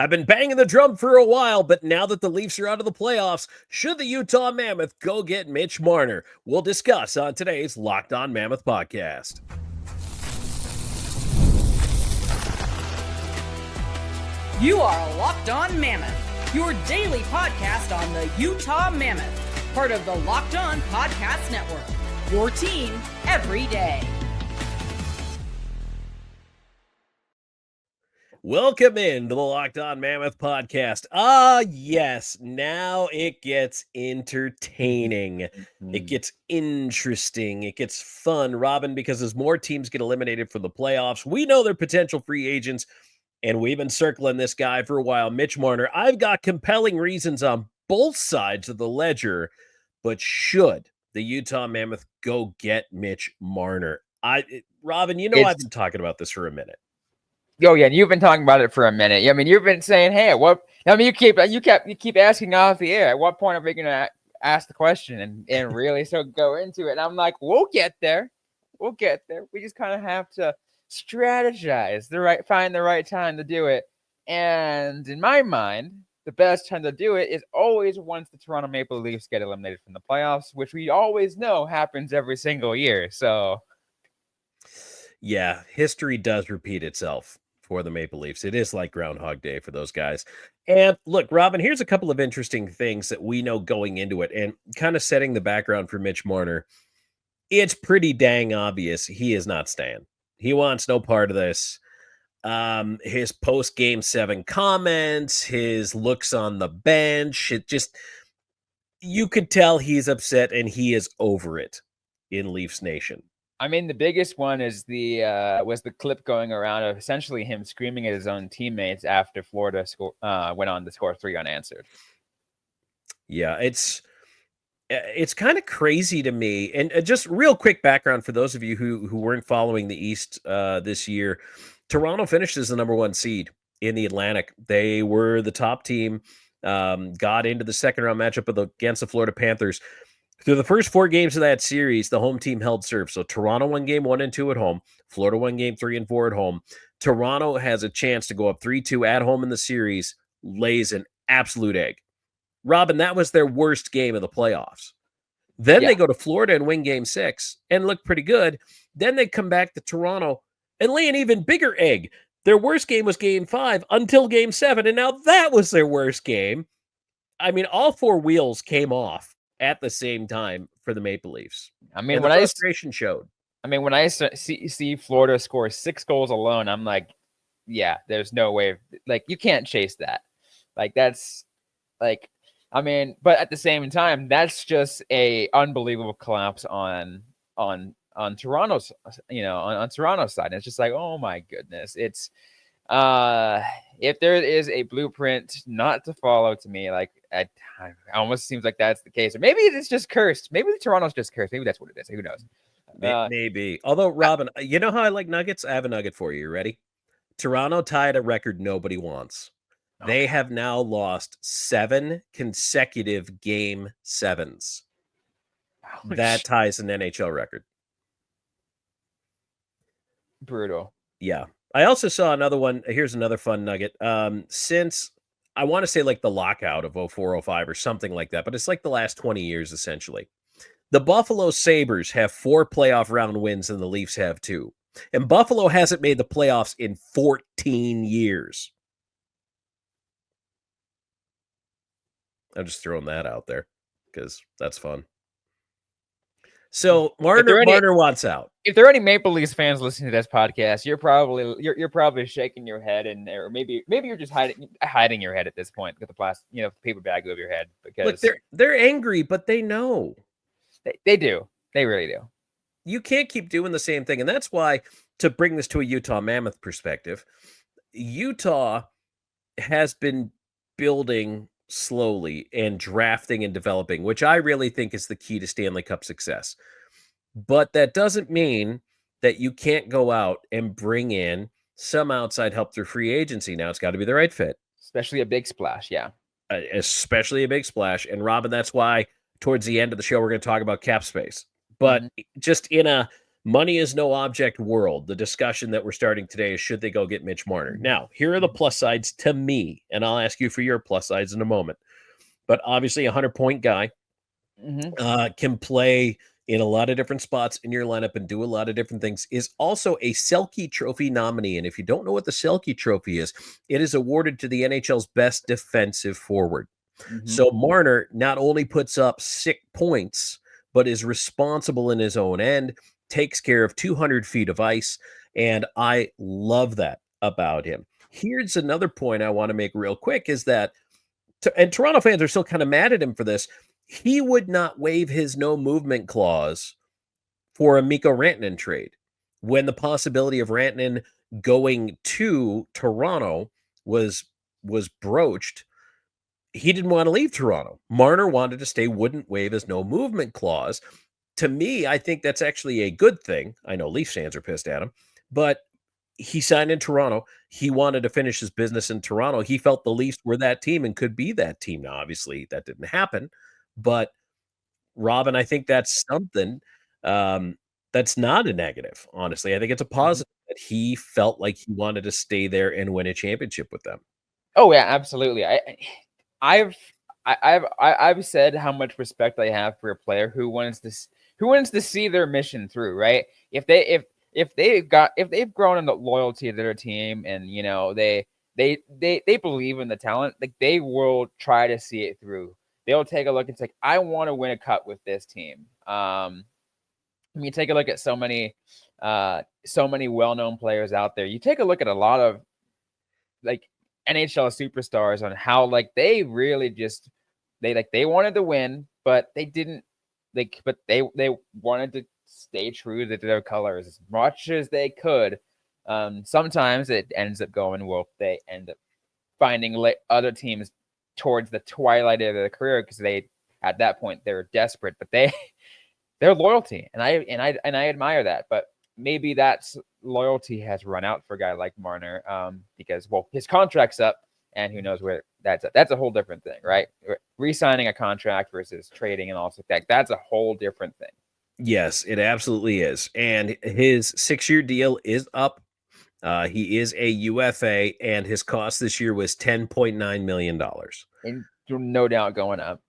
I've been banging the drum for a while, but now that the Leafs are out of the playoffs, should the Utah Mammoth go get Mitch Marner? We'll discuss on today's Locked On Mammoth podcast. You are Locked On Mammoth, your daily podcast on the Utah Mammoth, part of the Locked On Podcast Network, your team every day. Welcome into the Locked On Mammoth podcast. Yes, now it gets entertaining. It gets interesting. It gets fun, Robyn, because as more teams get eliminated from the playoffs, we know they're potential free agents, and we've been circling this guy for a while, Mitch Marner. I've got compelling reasons on both sides of the ledger, but should the Utah Mammoth go get Mitch Marner? Robyn, I've been talking about this for a minute. Oh yeah, and you've been talking about it for a minute. I mean, you've been saying, "Hey, you keep asking off the air. At what point are we going to ask the question and really go into it?" And I'm like, "We'll get there. We'll get there. We just kind of have to strategize find the right time to do it." And in my mind, the best time to do it is always once the Toronto Maple Leafs get eliminated from the playoffs, which we always know happens every single year. So, yeah, history does repeat itself for the Maple Leafs. It is like Groundhog Day for those guys. And look, Robyn, here's a couple of interesting things that we know going into it and kind of setting the background for Mitch Marner. It's pretty dang obvious he is not staying. He wants no part of this. His post Game 7 comments, his looks on the bench, you could tell he's upset and he is over it in Leafs Nation. I mean, the biggest one is was the clip going around of essentially him screaming at his own teammates after Florida went on to score 3 unanswered. Yeah, it's kind of crazy to me. And just real quick background for those of you who weren't following the East this year, Toronto finished as the number 1 seed in the Atlantic. They were the top team, got into the second round matchup against the Florida Panthers. Through the first 4 games of that series, the home team held serve. So Toronto won game 1 and 2 at home. Florida won game 3 and 4 at home. Toronto has a chance to go up 3-2 at home in the series, lays an absolute egg. Robyn, that was their worst game of the playoffs. Then they go to Florida and win game 6 and look pretty good. Then they come back to Toronto and lay an even bigger egg. Their worst game was game 5 until game 7. And now that was their worst game. I mean, all 4 wheels came off at the same time for the Maple Leafs. I mean, when frustration showed. I mean, when I see Florida score 6 goals alone, I'm like, yeah, there's no way. Like, you can't chase that. Like, that's like, I mean, but at the same time, that's just a unbelievable collapse on Toronto's, on Toronto's side. And it's just like, oh my goodness, it's. If there is a blueprint not to follow to me, like it almost seems like that's the case, or maybe it's just cursed. Maybe Toronto's just cursed. Maybe that's what it is. Who knows? Maybe. Although, Robyn, you know how I like nuggets? I have a nugget for you. You ready? Toronto tied a record nobody wants. They have now lost 7 consecutive game 7s. Ouch. That ties an NHL record. Brutal. Yeah. I also saw another one. Here's another fun nugget. Since I want to say like the lockout of 04-05 or something like that, but it's like the last 20 years, essentially. The Buffalo Sabres have 4 playoff round wins and the Leafs have 2. And Buffalo hasn't made the playoffs in 14 years. I'm just throwing that out there because that's fun. So Marner wants out. If there are any Maple Leafs fans listening to this podcast, you're probably shaking your head, or maybe you're just hiding your head at this point with the plastic, paper bag over your head, because look, they're angry, but they know. They do. They really do. You can't keep doing the same thing, and that's why, to bring this to a Utah Mammoth perspective, Utah has been building slowly and drafting and developing, which I really think is the key to Stanley Cup success. But that doesn't mean that you can't go out and bring in some outside help through free agency. Now it's got to be the right fit. Especially a big splash, yeah. Especially a big splash. And Robyn, that's why towards the end of the show, we're going to talk about cap space. But just in a money is no object world. The discussion that we're starting today is should they go get Mitch Marner? Now, here are the plus sides to me, and I'll ask you for your plus sides in a moment. But obviously, a 100-point guy can play in a lot of different spots in your lineup and do a lot of different things, is also a Selke Trophy nominee. And if you don't know what the Selke Trophy is, it is awarded to the NHL's best defensive forward. So Marner not only puts up 6 points, but is responsible in his own end, takes care of 200 feet of ice, and I love that about him. Here's another point I want to make real quick is that, and Toronto fans are still kind of mad at him for this, he would not waive his no movement clause for a Mikko Rantanen trade when the possibility of Rantanen going to Toronto was broached. He didn't want to leave Toronto. Marner wanted to stay, wouldn't waive his no movement clause. To me, I think that's actually a good thing. I know Leafs fans are pissed at him, but he signed in Toronto. He wanted to finish his business in Toronto. He felt the Leafs were that team and could be that team. Now, obviously, that didn't happen, but Robyn, I think that's something that's not a negative. Honestly, I think it's a positive that he felt like he wanted to stay there and win a championship with them. Oh yeah, absolutely. I've said how much respect I have for a player who wants to see their mission through, right? If they've grown in the loyalty to their team and they believe in the talent, like they will try to see it through. They'll take a look and say, I want to win a cup with this team. You take a look at so many well-known players out there. You take a look at a lot of like NHL superstars on how like they really just they wanted to win, but they didn't they wanted to stay true to their colors as much as they could. Sometimes it ends up going well. They end up finding other teams towards the twilight of their career because they at that point they're desperate, but their loyalty and I admire that, but maybe that's loyalty has run out for a guy like Marner because his contract's up and who knows where that's a whole different thing, right? Re-signing a contract versus trading and all that, that's a whole different thing. Yes, it absolutely is. And his 6-year deal is up. He is a UFA, and his cost this year was $10.9 million. And no doubt going up.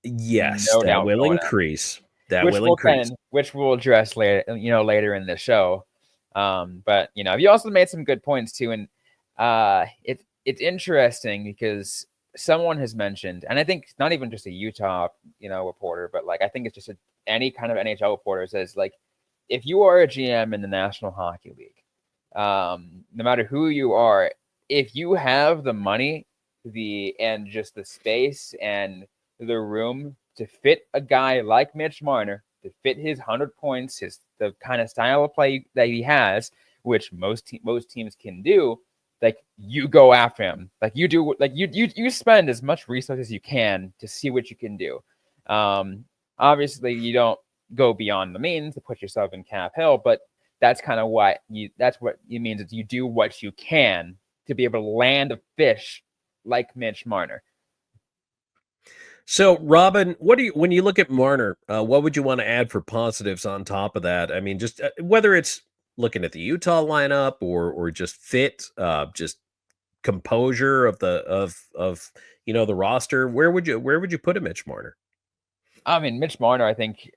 Yes, that will increase. Which we'll address later, later in the show. But you also made some good points too, and it's interesting because someone has mentioned, and I think it's not even just a Utah, reporter, but like I think it's just any kind of NHL reporter says like, if you are a GM in the National Hockey League, no matter who you are, if you have the money, and just the space and the room to fit a guy like Mitch Marner, to fit his 100 points, the kind of style of play that he has, which most teams can do, like you go after him, like you do, like you spend as much resources as you can to see what you can do. Obviously, you don't go beyond the means to put yourself in cap hell, but that's kind of what it means is you do what you can to be able to land a fish like Mitch Marner. So, Robyn, when you look at Marner, what would you want to add for positives on top of that? I mean, just whether it's looking at the Utah lineup or just fit, just composure of the the roster. Where would you put a Mitch Marner? I mean, Mitch Marner, I think,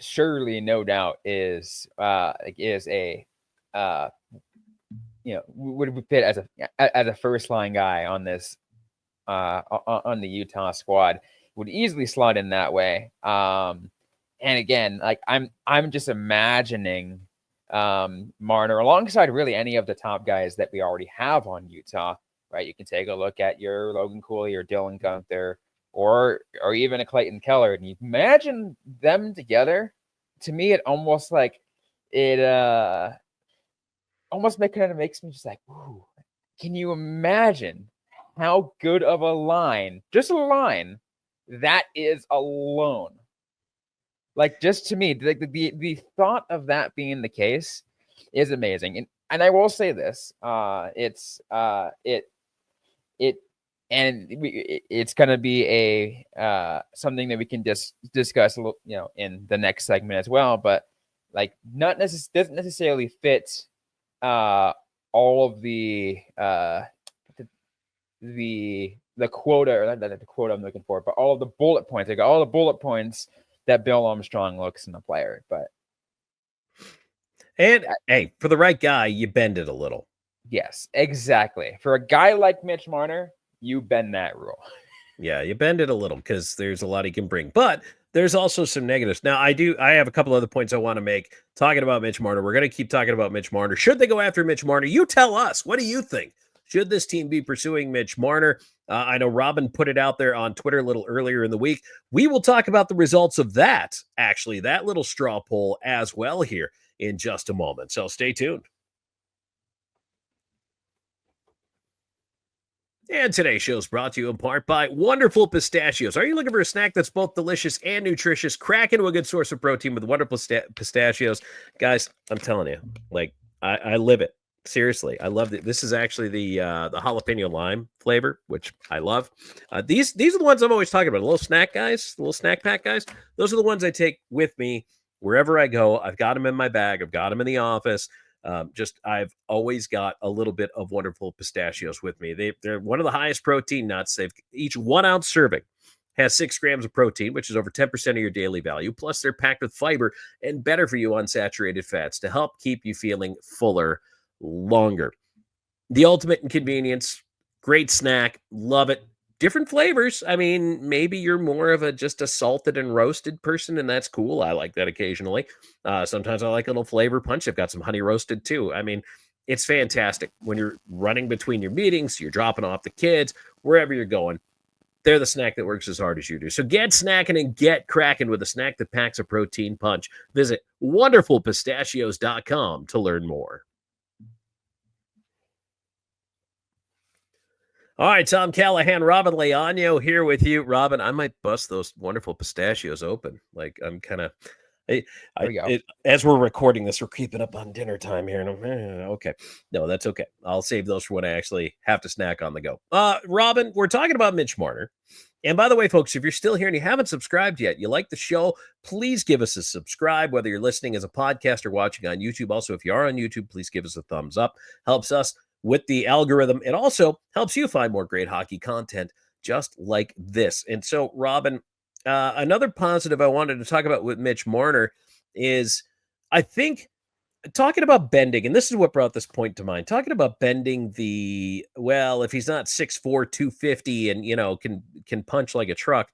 surely, no doubt, is a would fit as a first line guy on this on the Utah squad. Would easily slot in that way. And again, like I'm just imagining Marner alongside really any of the top guys that we already have on Utah, right? You can take a look at your Logan Cooley or Dylan Gunther or even a Clayton Keller, and you imagine them together. To me, it almost like it almost makes me just like, ooh, can you imagine how good of a line, just a line, that is alone? Like, just to me, the thought of that being the case is amazing. And I will say this, it's going to be a something that we can discuss a little, in the next segment as well. But like doesn't necessarily fit all of the quota, or not the quota I'm looking for, but all of the bullet points. I got all the bullet points that Bill Armstrong looks in a player. But hey, for the right guy, you bend it a little. Yes, exactly. For a guy like Mitch Marner, you bend that rule. Yeah, you bend it a little because there's a lot he can bring. But there's also some negatives. Now, I have a couple other points I want to make talking about Mitch Marner. We're going to keep talking about Mitch Marner. Should they go after Mitch Marner? You tell us. What do you think? Should this team be pursuing Mitch Marner? I know Robyn put it out there on Twitter a little earlier in the week. We will talk about the results of that, actually, that little straw poll as well here in just a moment. So stay tuned. And today's show is brought to you in part by Wonderful Pistachios. Are you looking for a snack that's both delicious and nutritious? Crack into a good source of protein with Wonderful Pistachios. Guys, I'm telling you, like, I live it. Seriously, I love it. This is actually the jalapeno lime flavor, which I love. These are the ones I'm always talking about. The little snack guys, the little snack pack guys. Those are the ones I take with me wherever I go. I've got them in my bag. I've got them in the office. I've always got a little bit of Wonderful Pistachios with me. They're one of the highest protein nuts. They've each 1 ounce serving has 6 grams of protein, which is over 10% of your daily value. Plus, they're packed with fiber and better for you unsaturated fats to help keep you feeling fuller longer. The ultimate in convenience, great snack, love it. Different flavors. I mean, maybe you're more of just a salted and roasted person, and that's cool. I like that occasionally. Sometimes I like a little flavor punch. I've got some honey roasted too. I mean, it's fantastic when you're running between your meetings, you're dropping off the kids, wherever you're going. They're the snack that works as hard as you do. So get snacking and get cracking with a snack that packs a protein punch. Visit wonderfulpistachios.com to learn more. All right, Tom Callahan, Robyn Leaño here with you. Robyn, I might bust those Wonderful Pistachios open. Like, I'm kind of, as we're recording this, we're creeping up on dinner time here. And okay, no, that's okay. I'll save those for when I actually have to snack on the go. Robyn, we're talking about Mitch Marner. And by the way, folks, if you're still here and you haven't subscribed yet, you like the show, please give us a subscribe, whether you're listening as a podcast or watching on YouTube. Also, if you are on YouTube, please give us a thumbs up. Helps us with the algorithm. It also helps you find more great hockey content just like this. And so, Robyn, another positive I wanted to talk about with Mitch Marner is, I think, talking about bending, and this is what brought this point to mind, talking about bending if he's not 6'4", 250 and, can punch like a truck,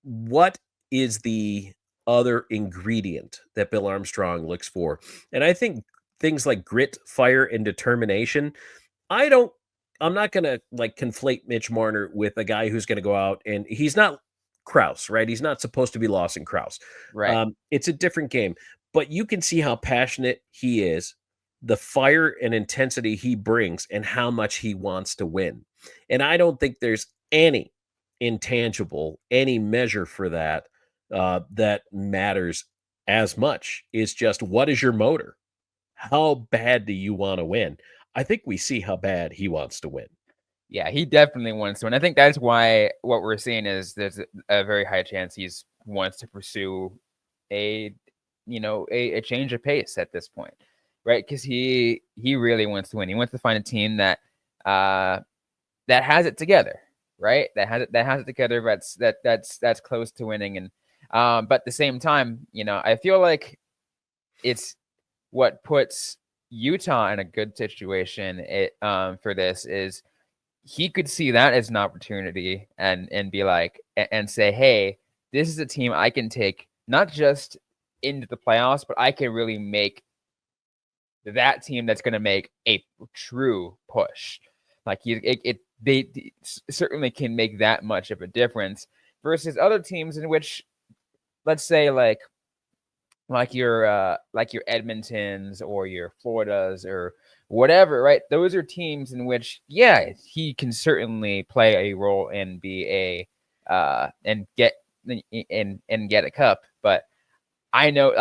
what is the other ingredient that Bill Armstrong looks for? And I think things like grit, fire, and determination. I'm not going to conflate Mitch Marner with a guy who's going to go out and he's not Krause, right? He's not supposed to be Lawson Krause. Right. It's a different game, but you can see how passionate he is, the fire and intensity he brings, and how much he wants to win. And I don't think there's any intangible, any measure for that that matters as much. It's just, what is your motor? How bad do you want to win? I think we see how bad he wants to win. Yeah, he definitely wants to. And I think that's why what we're seeing is there's a very high chance he's wants to pursue a change of pace at this point, right? Because he really wants to win. He wants to find a team that has it together, right? That has it together. That's close to winning. And but at the same time, I feel like it's what puts Utah in a good situation for this is he could see that as an opportunity and be like, and say, hey, this is a team I can take not just into the playoffs, but I can really make that team that's going to make a true push. Like they certainly can make that much of a difference versus other teams in which, let's say, like your Edmontons or your Floridas or whatever, right? Those are teams in which, yeah, he can certainly play a role and be a and get a cup. But I know,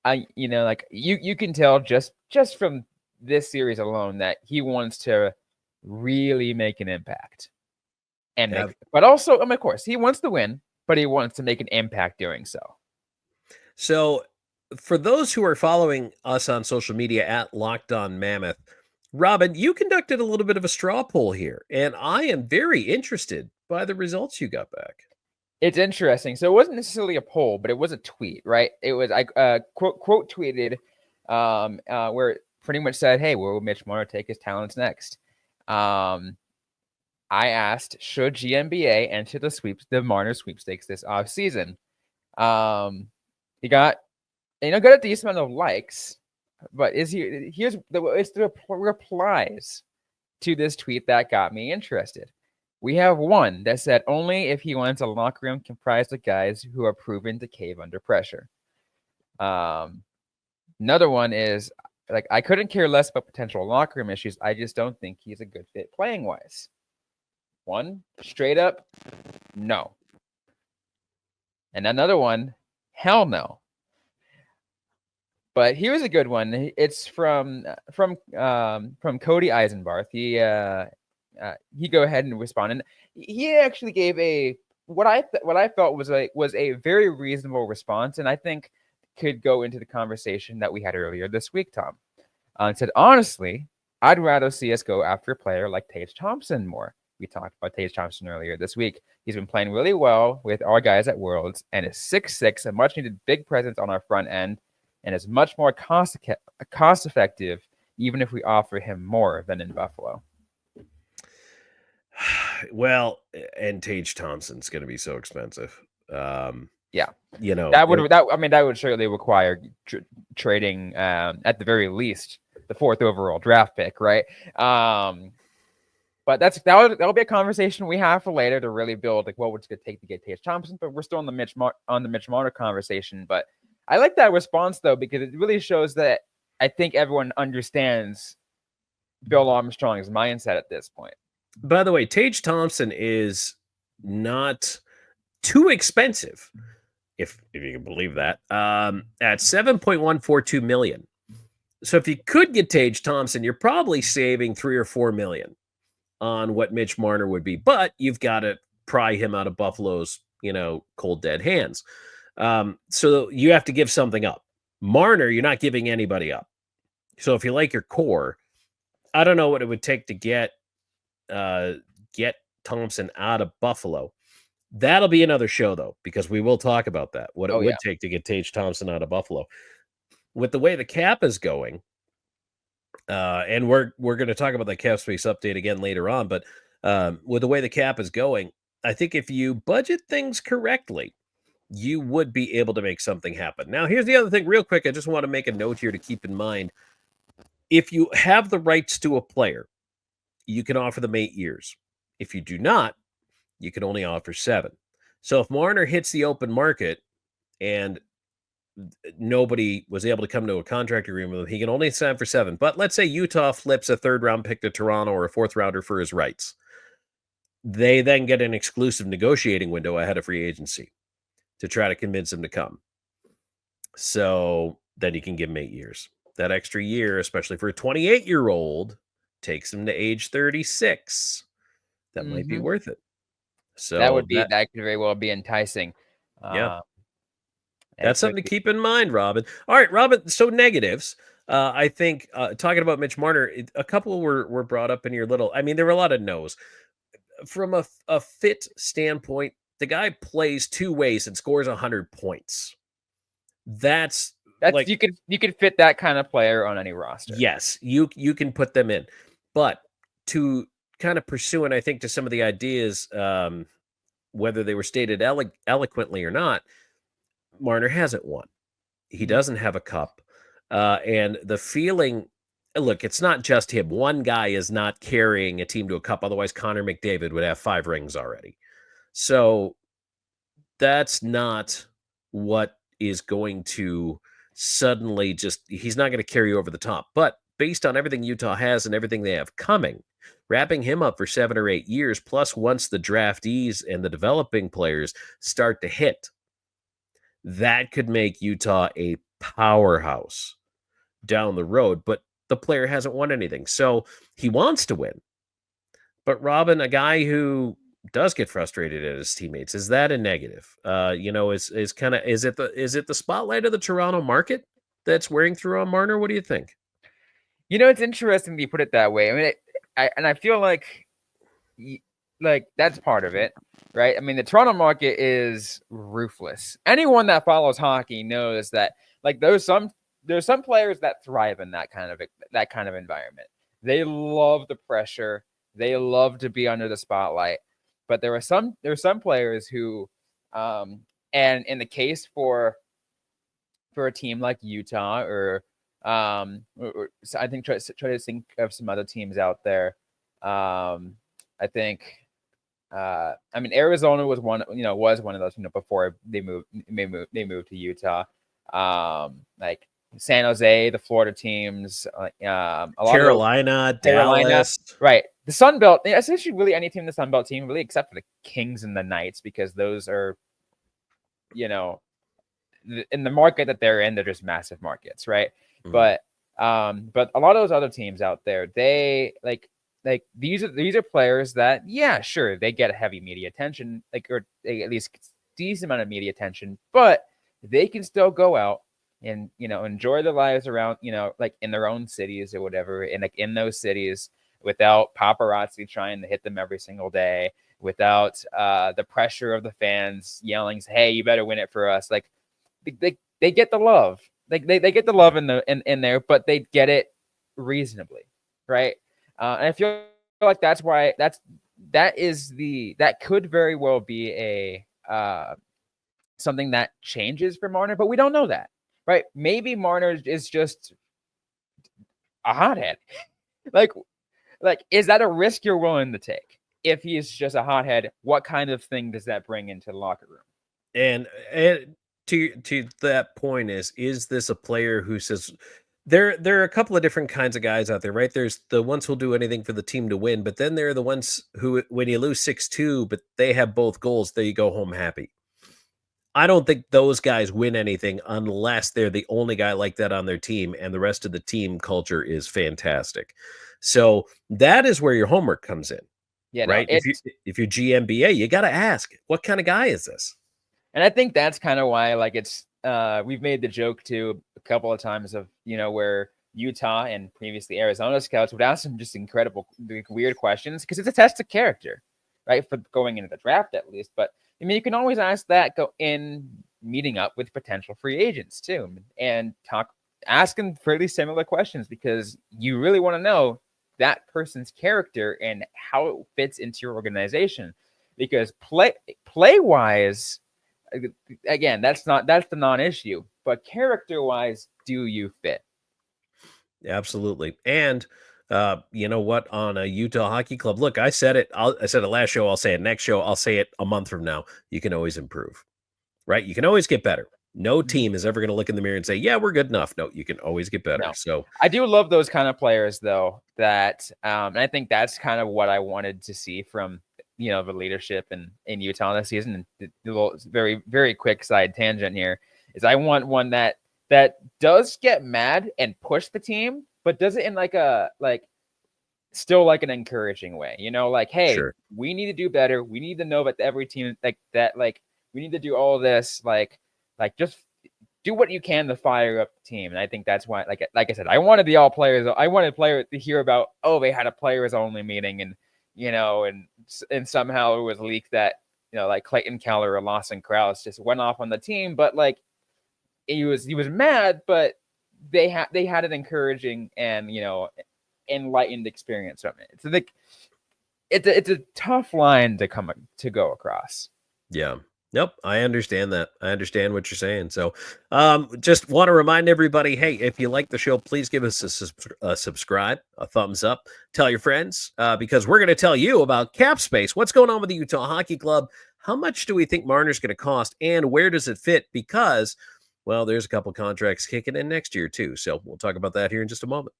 you can tell just from this series alone that he wants to really make an impact, but also, of course, he wants to win, but he wants to make an impact doing so. So for those who are following us on social media at Locked On Mammoth, Robyn, you conducted a little bit of a straw poll here, and I am very interested by the results you got back. It's interesting. So it wasn't necessarily a poll, but it was a tweet, right? It was I quote tweeted where it pretty much said, "Hey, where will Mitch Marner take his talents next?" I asked, should GMBA enter the Marner sweepstakes this offseason? He got got a decent amount of likes, but it's the replies to this tweet that got me interested. We have one that said only if he wants a locker room comprised of guys who are proven to cave under pressure. Another one is like, I couldn't care less about potential locker room issues. I just don't think he's a good fit playing wise. One, straight up, no. And another one, hell no. But here's a good one. It's from Cody Eisenbarth. He go ahead and respond, and he actually gave what I felt was a very reasonable response, and I think could go into the conversation that we had earlier this week, Tom. Said, honestly, I'd rather see us go after a player like Tage Thompson more. We talked about Tage Thompson earlier this week. He's been playing really well with our guys at Worlds and is 6'6", a much needed big presence on our front end, and is much more cost effective, even if we offer him more than in Buffalo. Well, and Tage Thompson's going to be so expensive. Yeah, that would surely require trading at the very least the 4th overall draft pick, right? But that'll be a conversation we have for later to really build like what would it take to get Tage Thompson. But we're still on the Mitch Marner conversation. But I like that response though, because it really shows that I think everyone understands Bill Armstrong's mindset at this point. By the way, Tage Thompson is not too expensive, if you can believe that, at $7.142 million. So if you could get Tage Thompson, you're probably saving $3 or $4 million on what Mitch Marner would be, but you've got to pry him out of Buffalo's, cold dead hands. So you have to give something up. Marner, you're not giving anybody up. So if you like your core, I don't know what it would take to get Thompson out of Buffalo. That'll be another show though, because we will talk about that. What it would take to get Tage Thompson out of Buffalo. With the way the cap is going, and we're going to talk about the cap space update again later on, but with the way the cap is going, I think if you budget things correctly, you would be able to make something happen. Now, here's the other thing real quick. I just want to make a note here to keep in mind. If you have the rights to a player, you can offer them 8 years. If you do not, you can only offer 7. So if Marner hits the open market and nobody was able to come to a contract agreement with him, he can only sign for 7. But let's say Utah flips a 3rd round pick to Toronto or a 4th rounder for his rights. They then get an exclusive negotiating window ahead of free agency to try to convince him to come. So then you can give him 8 years. That extra year, especially for a 28-year-old, takes him to age 36. That might be worth it. So that could very well be enticing. Yeah. That's something to keep in mind, Robyn. All right, Robyn, so negatives. I think talking about Mitch Marner, a couple were brought up in your little, there were a lot of no's. From a fit standpoint, the guy plays 2 ways and scores 100 points. That's like, you could fit that kind of player on any roster. Yes, you can put them in. But to kind of pursue, and I think to some of the ideas, whether they were stated eloquently or not, Marner hasn't won. He doesn't have a cup. And the feeling, look, it's not just him. One guy is not carrying a team to a cup. Otherwise, Connor McDavid would have 5 rings already. So that's not what is going to suddenly he's not going to carry you over the top. But based on everything Utah has and everything they have coming, wrapping him up for 7 or 8 years, plus once the draftees and the developing players start to hit, that could make Utah a powerhouse down the road. But the player hasn't won anything. So he wants to win. But Robyn, a guy who does get frustrated at his teammates. Is that a negative? Is kind of is it the spotlight of the Toronto market that's wearing through on Marner? What do you think? It's interesting that you put it that way. I mean, I feel like that's part of it, right? I mean, the Toronto market is ruthless. Anyone that follows hockey knows that there's some players that thrive in that kind of environment. They love the pressure. They love to be under the spotlight. But there's some players who, and in the case for a team like Utah or I think try to think of some other teams out there. I think I mean Arizona was one of those, before they moved to Utah. Like San Jose, the Florida teams, a lot Carolina, Dallas. Right. The Sun Belt, essentially really any team in the Sun Belt team, really except for the Kings and the Knights, because those are, in the market that they're in, they're just massive markets, right? Mm-hmm. But a lot of those other teams out there, they these are players that, yeah, sure, they get heavy media attention, or at least decent amount of media attention, but they can still go out and enjoy their lives around, in their own cities or whatever, and in those cities without paparazzi trying to hit them every single day, without the pressure of the fans yelling, "Hey, you better win it for us!" They get the love, they get the love in there, but they get it reasonably, right? And I feel like that's why that could very well be a something that changes for Marner, but we don't know that, right? Maybe Marner is just a hothead. Is that a risk you're willing to take? If he's just a hothead, what kind of thing does that bring into the locker room? And to that point is this a player who says there are a couple of different kinds of guys out there, right? There's the ones who'll do anything for the team to win, but then there are the ones who, when you lose 6-2, but they have both goals, they go home happy. I don't think those guys win anything unless they're the only guy like that on their team and the rest of the team culture is fantastic. So that is where your homework comes in. Yeah, right. No, if you're GMBA, you got to ask, what kind of guy is this? And I think that's kind of why, it's we've made the joke too a couple of times of, where Utah and previously Arizona scouts would ask them just incredible, weird questions, because it's a test of character, right? For going into the draft, at least. But I mean, you can always ask that go in meeting up with potential free agents too, and asking fairly similar questions, because you really want to know that person's character and how it fits into your organization. Because play wise, again, that's the non-issue, but character wise, do you fit? Absolutely. And you know what, on a Utah Hockey Club, look, I said it last show, I'll say it next show, I'll say it a month from now. You can always improve, right? You can always get better. No team is ever going to look in the mirror and say, yeah, we're good enough. No, you can always get better. No. So I do love those kind of players though, that and I think that's kind of what I wanted to see from the leadership in Utah this season. And the little very, very quick side tangent here is I want one that does get mad and push the team, but does it in still an encouraging way, hey, sure, we need to do better. We need to know that every team we need to do all this, just do what you can to fire up the team. And I think that's why, like I said, I wanted the all players. I wanted players to hear about, they had a players only meeting, and and somehow it was leaked that Clayton, Keller, or Lawson Krause just went off on the team, but he was mad, but they had an encouraging and enlightened experience from it. So it's a tough line to go across. Yeah. Nope, I understand that. I understand what you're saying. So just want to remind everybody, hey, if you like the show, please give us a subscribe, a thumbs up, tell your friends, because we're going to tell you about cap space. What's going on with the Utah Hockey Club? How much do we think Marner's going to cost, and where does it fit? Because, well, there's a couple contracts kicking in next year too. So we'll talk about that here in just a moment.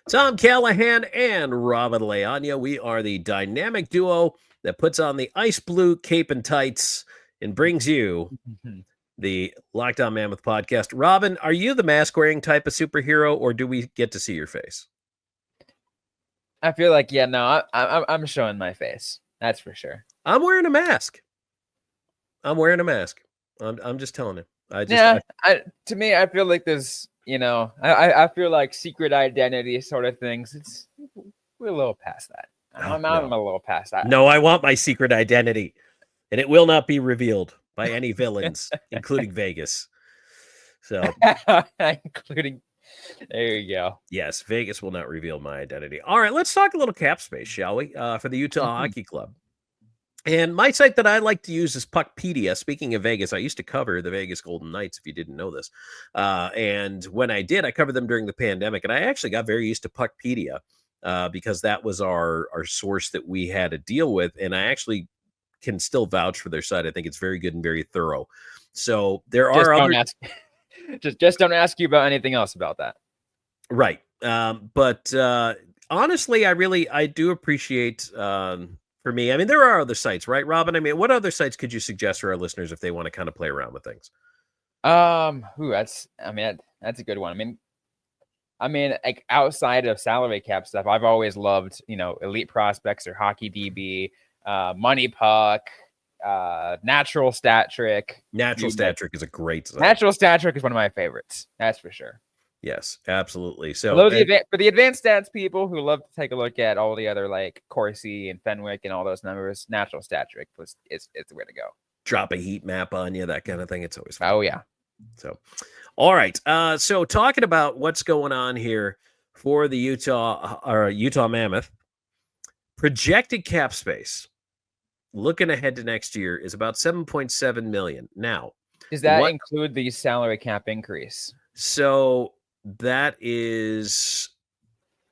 Tom Callahan and Robyn Leaño. We are the dynamic duo that puts on the ice blue cape and tights and brings you the Locked On Mammoth podcast. Robyn, are you the mask wearing type of superhero, or do we get to see your face? I feel like, yeah, no, I'm showing my face. That's for sure. I'm wearing a mask. I'm just telling you. To me, I feel like there's, I feel like secret identity sort of things. We're a little past that. I'm a little past that. No, I want my secret identity, and it will not be revealed by any villains, including Vegas. So, including, there you go. Yes, Vegas will not reveal my identity. All right, let's talk a little cap space, shall we? For the Utah Hockey Club. And my site that I like to use is Puckpedia. Speaking of Vegas, I used to cover the Vegas Golden Knights, if you didn't know this. And when I did, I covered them during the pandemic. And I actually got very used to Puckpedia because that was our source that we had to deal with. And I actually can still vouch for their site. I think it's very good and very thorough. So there Just are don't other... just don't ask you about anything else about that. Right. But honestly, I do appreciate... for me, I mean, there are other sites, right, Robyn? I mean, what other sites could you suggest for our listeners if they want to kind of play around with things? That's a good one. I mean, like outside of salary cap stuff, I've always loved, Elite Prospects or Hockey DB, Money Puck, Natural Stat Trick. Natural Stat Trick is a great site. Natural Stat Trick is one of my favorites. That's for sure. Yes, absolutely. So for the advanced stats people who love to take a look at all the other like Corsi and Fenwick and all those numbers, Natural Stat Trick is the way to go. Drop a heat map on you, that kind of thing. It's always fun. Oh yeah. So, all right. So talking about what's going on here for the Utah Mammoth, projected cap space looking ahead to next year is about $7.7 million. Now, does that include the salary cap increase? So that is,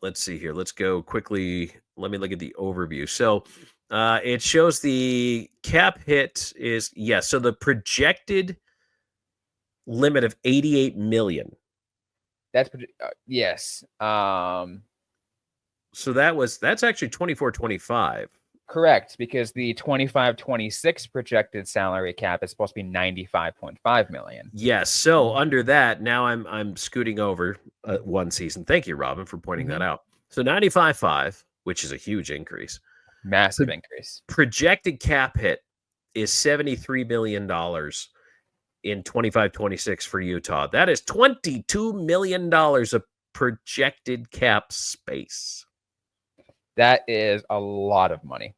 let's see here. Let's go quickly. Let me look at the overview. So it shows the cap hit is, yes. So the projected limit of 88 million. That's yes. So that's actually 24-25. Correct, because the 25-26 projected salary cap is supposed to be 95.5 million. Yes. So under that, now I'm scooting over one season. Thank you, Robyn, for pointing that out. So 95.5, which is a huge increase. Massive increase. Projected cap hit is $73 million in 25-26 for Utah. That is $22 million of projected cap space. That is a lot of money.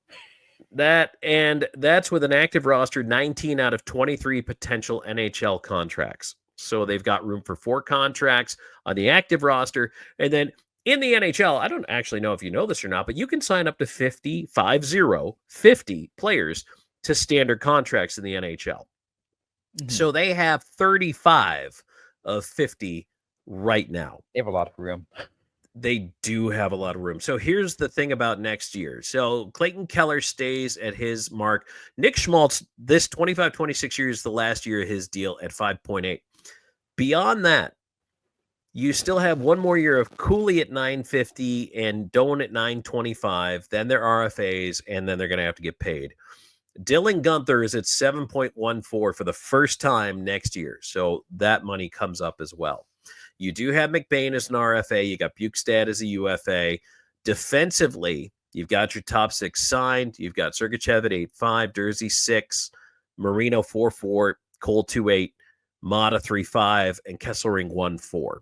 That's with an active roster, 19 out of 23 potential NHL contracts. So they've got room for 4 contracts on the active roster. And then in the NHL, I don't actually know if you know this or not, but you can sign up to 50 players to standard contracts in the NHL. Mm-hmm. So they have 35 of 50 right now. They have a lot of room. They do have a lot of room. So here's the thing about next year. So Clayton Keller stays at his mark. Nick Schmaltz, this 25-26 year is the last year of his deal at 5.8. Beyond that, you still have one more year of Cooley at 950 and Doan at 925. Then their RFAs, and then they're going to have to get paid. Dylan Gunther is at 7.14 for the first time next year. So that money comes up as well. You do have McBain as an RFA. You got Bukestad as a UFA. Defensively, you've got your top 6 signed. You've got Sergachev at 8.5, Dursey 6, Marino 4.4, Cole 2.8, Mata 3.5, and Kesselring 1.4.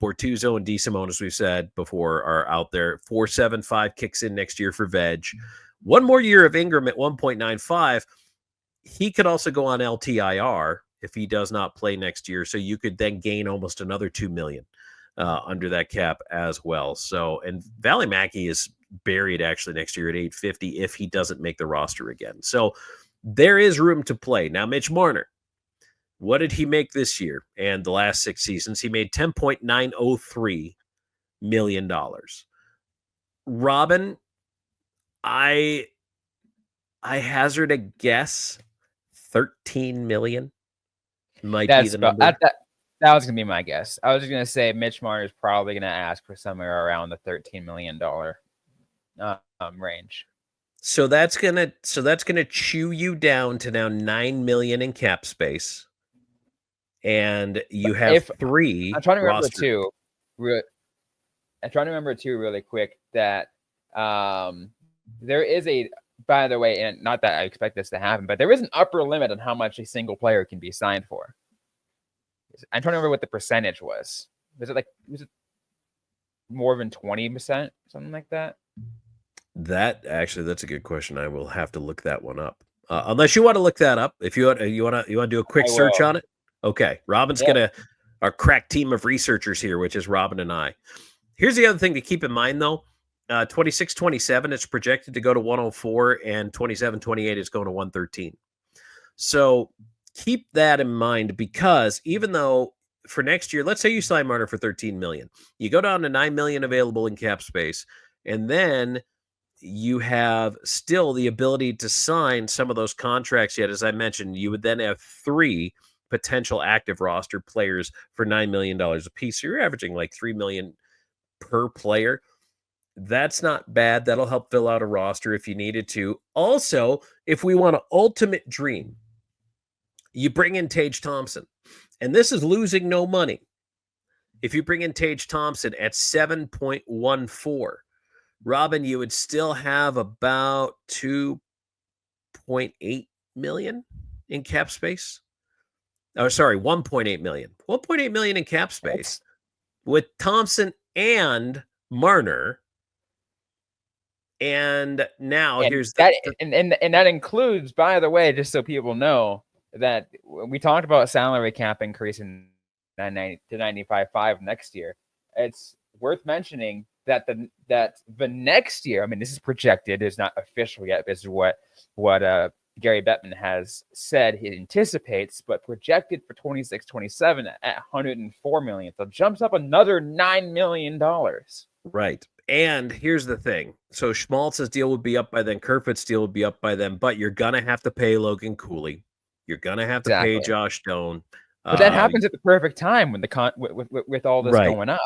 Bortuzzo and DeSimone, as we've said before, are out there. 4.75 kicks in next year for Veg. One more year of Ingram at 1.95. He could also go on LTIR if he does not play next year. So you could then gain almost another $2 million under that cap as well. So, and Valley Mackey is buried actually next year at 850 if he doesn't make the roster again. So there is room to play. Now, Mitch Marner, what did he make this year and the last 6 seasons? He made $10.903 million. Robyn, I hazard a guess, 13 million. Might be the number. That was gonna be my guess. I was just gonna say Mitch Marner is probably gonna ask for somewhere around the $13 million range. So that's gonna chew you down to now $9 million in cap space, and you have If 3 I'm trying to remember roster. too, I'm trying to remember too really quick that there is a, by the way, and not that I expect this to happen, but there is an upper limit on how much a single player can be signed for. I'm trying to remember what the percentage was. Was it more than 20%, something like that? That's a good question. I will have to look that one up. Unless you want to look that up, if you want to do a quick I search will. on it. Okay, Robyn's Yeah. our crack team of researchers here, which is Robyn and I. Here's the other thing to keep in mind, though. 26-27, it's projected to go to 104, and 27-28 is going to 113. So keep that in mind, because even though for next year, let's say you sign Marner for $13 million, you go down to $9 million available in cap space, and then you have still the ability to sign some of those contracts yet. As I mentioned, you would then have 3 potential active roster players for $9 million a piece. So you're averaging like $3 million per player. That's not bad. That'll help fill out a roster if you needed to. Also, if we want an ultimate dream, you bring in Tage Thompson, and this is losing no money. If you bring in Tage Thompson at 7.14, Robyn, you would still have about 2.8 million in cap space. Oh, sorry, 1.8 million. 1.8 million in cap space with Thompson and Marner. And now And here's that, and that includes, by the way, just so people know, that we talked about salary cap increasing to 95.5 next year. It's worth mentioning that the next year, I mean, this is projected, it's not official yet. This is what Gary Bettman has said he anticipates, but projected for 26-27 at 104 million. So it jumps up another $9 million. Right. And here's the thing. So Schmaltz's deal would be up by then. Kerfoot's deal would be up by then. But you're going to have to pay Logan Cooley. You're going to have to pay Josh Stone. But that happens at the perfect time when with all this going up.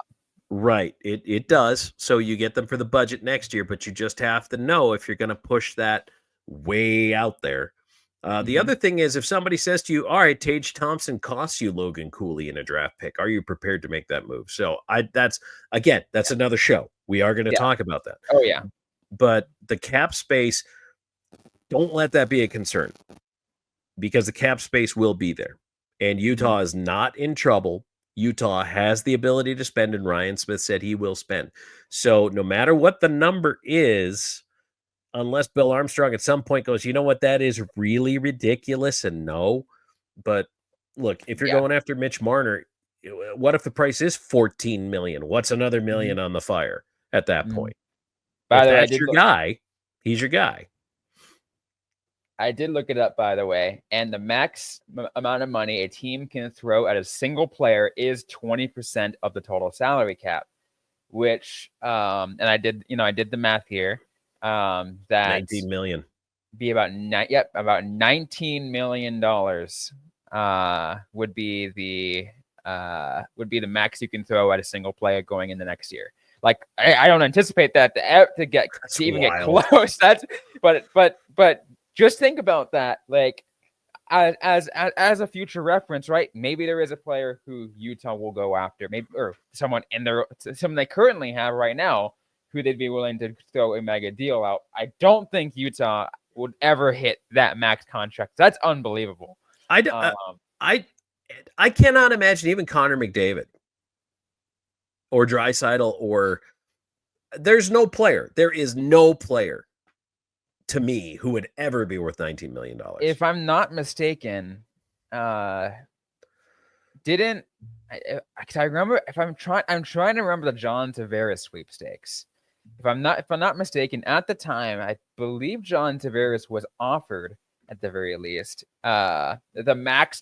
Right. It does. So you get them for the budget next year, but you just have to know if you're going to push that way out there. The other thing is, if somebody says to you, all right, Tage Thompson costs you Logan Cooley in a draft pick, are you prepared to make that move? So that's another show. We are going to talk about that. Oh, yeah. But the cap space, don't let that be a concern, because the cap space will be there. And Utah is not in trouble. Utah has the ability to spend, and Ryan Smith said he will spend. So no matter what the number is, unless Bill Armstrong at some point goes, you know what, that is really ridiculous, and no. But look, if you're going after Mitch Marner, what if the price is $14 million? What's another million on the fire at that point? By the way, that's your guy. He's your guy. I did look it up, by the way, and the max amount of money a team can throw at a single player is 20% of the total salary cap, which, and I did the math here. That 19 million be about $19 million would be the max you can throw at a single player going in the next year. Like, I don't anticipate that to even get close. But just think about that, like, as a future reference, right? Maybe there is a player who Utah will go after, maybe, or someone they currently have right now who they'd be willing to throw a mega deal out. I don't think Utah would ever hit that max contract. That's unbelievable. I cannot imagine even Connor McDavid or Draisaitl, or there is no player to me who would ever be worth $19 million. If I'm not mistaken, I remember, I'm trying to remember the John Tavares sweepstakes. If I'm not mistaken, at the time, I believe John Tavares was offered, at the very least, the max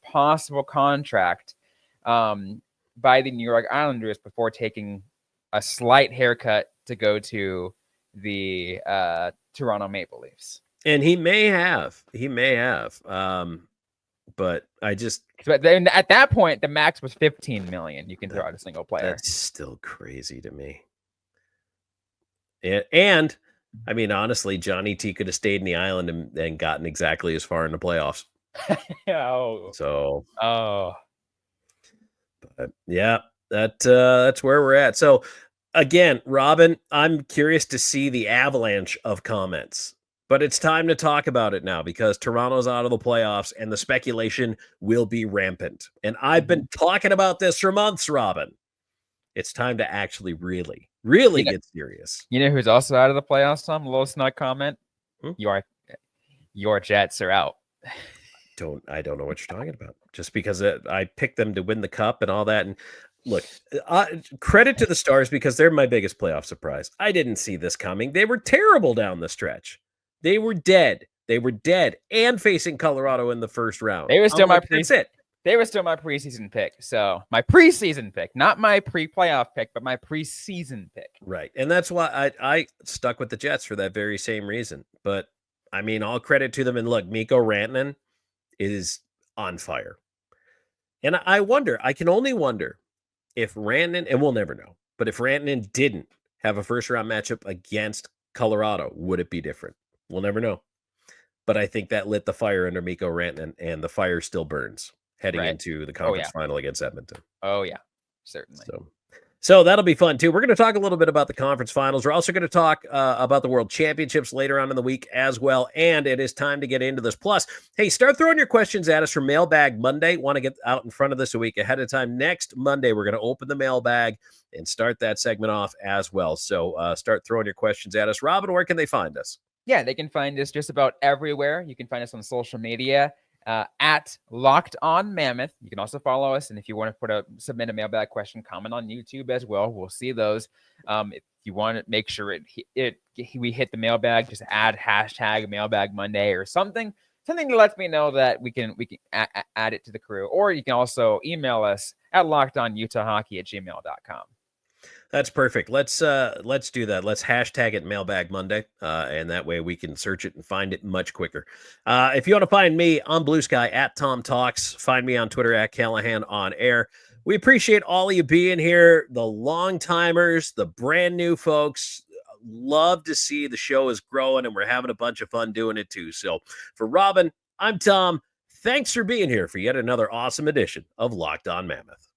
possible contract by the New York Islanders before taking a slight haircut to go to the Toronto Maple Leafs. And he may have. But then at that point, the max was $15 million. You can throw out a single player. That's still crazy to me. And I mean, honestly, Johnny T could have stayed in the island and gotten exactly as far in the playoffs. Oh, So, oh, but yeah, that's where we're at. So, again, Robyn, I'm curious to see the avalanche of comments, but it's time to talk about it now because Toronto's out of the playoffs and the speculation will be rampant. And I've been talking about this for months, Robyn. It's time to actually really, really You know- get serious. you know who's also out of the playoffs, Tom? A little snug comment. Hmm? Your Jets are out. I don't know what you're talking about. Just because I picked them to win the cup and all that. And look, credit to the Stars because they're my biggest playoff surprise. I didn't see this coming. They were terrible down the stretch. They were dead. They were dead and facing Colorado in the first round. They were still that's it. They were still my preseason pick. So my preseason pick, not my pre-playoff pick, but my preseason pick. Right. And that's why I stuck with the Jets for that very same reason. But I mean, all credit to them. And look, Mikko Rantanen is on fire. And I can only wonder if Rantanen, and we'll never know, but if Rantanen didn't have a first round matchup against Colorado, would it be different? We'll never know. But I think that lit the fire under Mikko Rantanen, and the fire still burns heading into the conference final against Edmonton. Oh, yeah, certainly. So that'll be fun, too. We're going to talk a little bit about the conference finals. We're also going to talk about the World Championships later on in the week as well, and it is time to get into this. Plus, hey, start throwing your questions at us for Mailbag Monday. Want to get out in front of this a week ahead of time. Next Monday, we're going to open the mailbag and start that segment off as well. So start throwing your questions at us. Robyn, where can they find us? Yeah, they can find us just about everywhere. You can find us on social media. At Locked On Mammoth. You can also follow us, and if you want to submit a mailbag question, comment on YouTube as well. We'll see those. If you want to make sure we hit the mailbag, just add hashtag Mailbag Monday or something that lets me know that we can add it to the crew. Or you can also email us at lockedonutahhockey@gmail.com. That's perfect. Let's do that. Let's hashtag it Mailbag Monday, and that way we can search it and find it much quicker. If you want to find me on Blue Sky at Tom Talks, find me on Twitter at Callahan on Air. We appreciate all of you being here, the long timers, the brand new folks. Love to see the show is growing, and we're having a bunch of fun doing it too. So for Robyn, I'm Tom. Thanks for being here for yet another awesome edition of Locked On Mammoth.